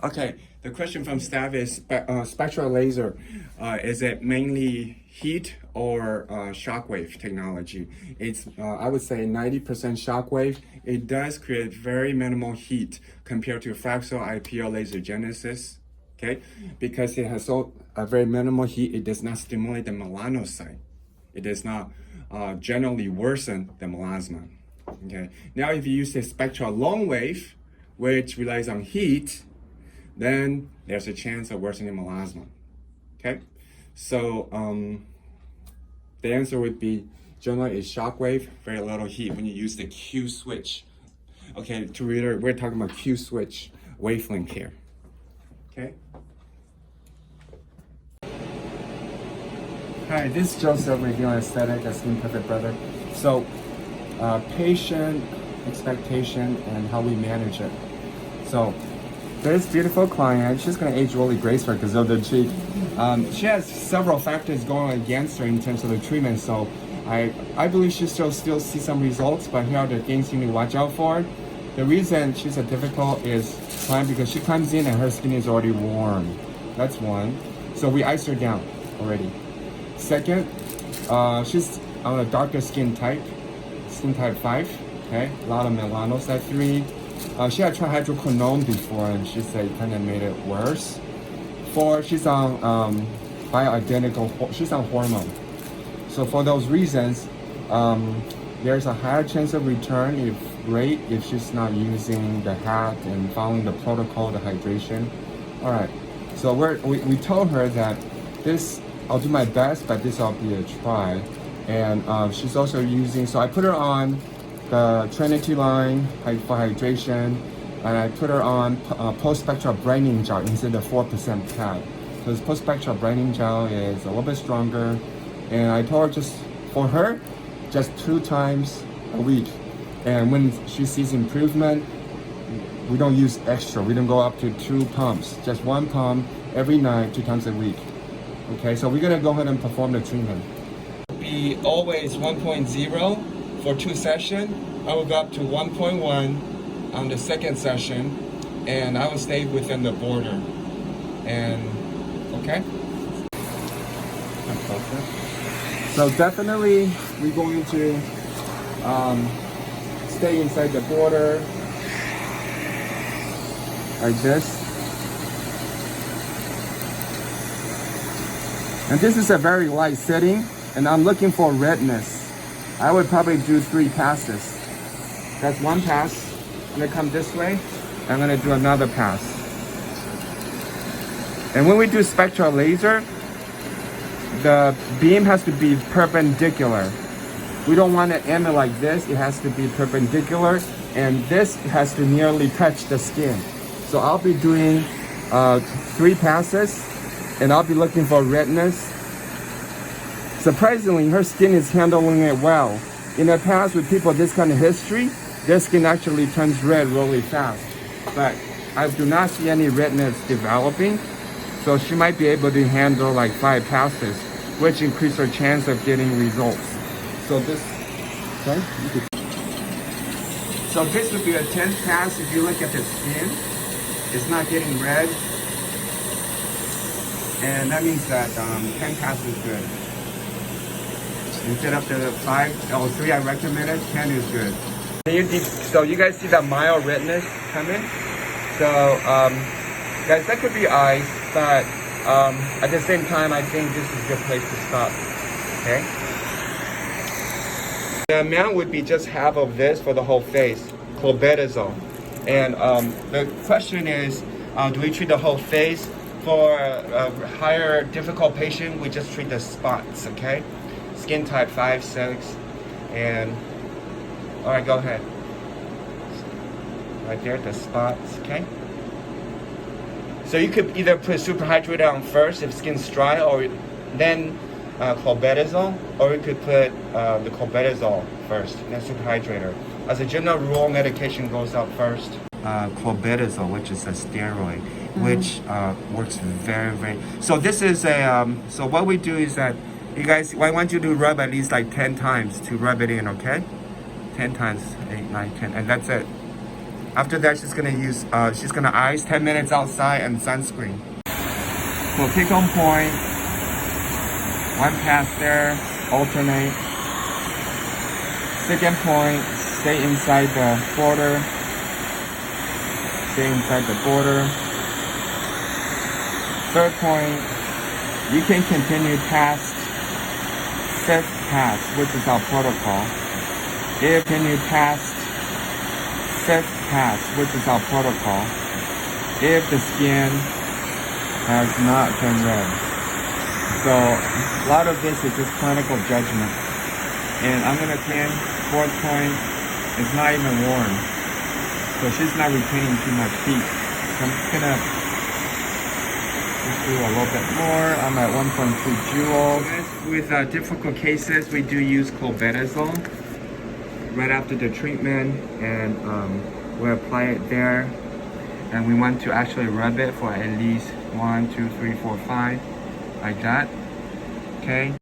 Okay, the question from staff is spectral laser. Is it mainly heat or shockwave technology? It's, I would say 90% shockwave. It does create very minimal heat compared to Fraxel IPL laser genesis. Okay, because it has a very minimal heat, it does not stimulate the melanocyte. It does not generally worsen the melasma. Okay, now if you use a spectral long wave, which relies on heat, then there's a chance of worsening melasma. Okay, so the answer would be generally is shock wave, very little heat when you use the Q switch. Okay, to reiterate, we're talking about Q switch wavelength here. Okay. Hi, this is Joseph reviewing aesthetic at Skin Perfect Brother. So, patient expectation and how we manage it. So, this beautiful client, she's gonna age really gracefully because of the cheek. She has several factors going against her in terms of the treatment. So, I believe she still see some results, but here are the things you need to watch out for. The reason she's a difficult is client because she comes in and her skin is already warm. That's one. So we ice her down already. Second, she's on a darker skin type 5. Okay, a lot of melanocyte 3. She had tried hydroquinone before, and she said it kind of made it worse. 4, she's on bioidentical. She's on hormone. So for those reasons, there's a higher chance of return if she's not using the hat and following the protocol, the hydration. All right. So we told her that this. I'll do my best, but this will be a try. And she's also using, so I put her on the Trinity line for hydration, and I put her on post-spectral brightening gel instead of 4% pad. So this post-spectral brightening gel is a little bit stronger. And I told her for her, just 2 times a week. And when she sees improvement, we don't use extra. We don't go up to 2 pumps, just 1 pump every night, 2 times a week. Okay, so we're gonna go ahead and perform the treatment. Be always 1.0 for 2 sessions. I will go up to 1.1 on the second session, and I will stay within the border. And okay. So definitely we're going to stay inside the border like this. And this is a very light setting, and I'm looking for redness. I would probably do 3 passes. That's 1 pass. I'm gonna come this way. I'm gonna do another pass. And when we do spectral laser, the beam has to be perpendicular. We don't want to aim it like this. It has to be perpendicular, and this has to nearly touch the skin. So I'll be doing 3 passes, and I'll be looking for redness. Surprisingly, her skin is handling it well. In the past, with people with this kind of history, their skin actually turns red really fast. But I do not see any redness developing, so she might be able to handle like 5 passes, which increase her chance of getting results. So this, okay? So this would be a 10th pass. If you look at the skin, it's not getting red. And that means that 10 passes is good. Instead of the 3 I recommended, 10 is good. So you guys see that mild redness coming? So guys, that could be eyes, but at the same time, I think this is a good place to stop. Okay. The amount would be just half of this for the whole face, CLOBETASOL. And the question is, do we treat the whole face? For a higher difficult patient, we just treat the spots, okay? Skin type 5, 6, and all right, go ahead. Right there, the spots, okay? So you could either put superhydrator on first if skin's dry, or then CLOBETASOL, or you could put the CLOBETASOL first, then superhydrator. As a general rule, medication goes out first. CLOBETASOL, which is a steroid, which works very, very. So this is a. So what we do is that you guys, I want you to rub at least like 10 times to rub it in, okay? 10 times, 8, 9, 10, and that's it. After that, she's gonna ice 10 minutes outside and sunscreen. So take on point, one pass there, alternate. Second point, stay inside the border. Stay inside the border. Third point, you can continue past fifth pass, which is our protocol. If continue past fifth pass, which is our protocol, if the skin has not turned red. So a lot of this is just clinical judgment. And I'm gonna pin fourth point. It's not even warm, so she's not retaining too much heat. So I'm just gonna do a little bit more. I'm at 1.2 joules. With difficult cases, we do use CLOBETASOL right after the treatment, and we apply it there. And we want to actually rub it for at least 1, 2, 3, 4, 5, like that. Okay.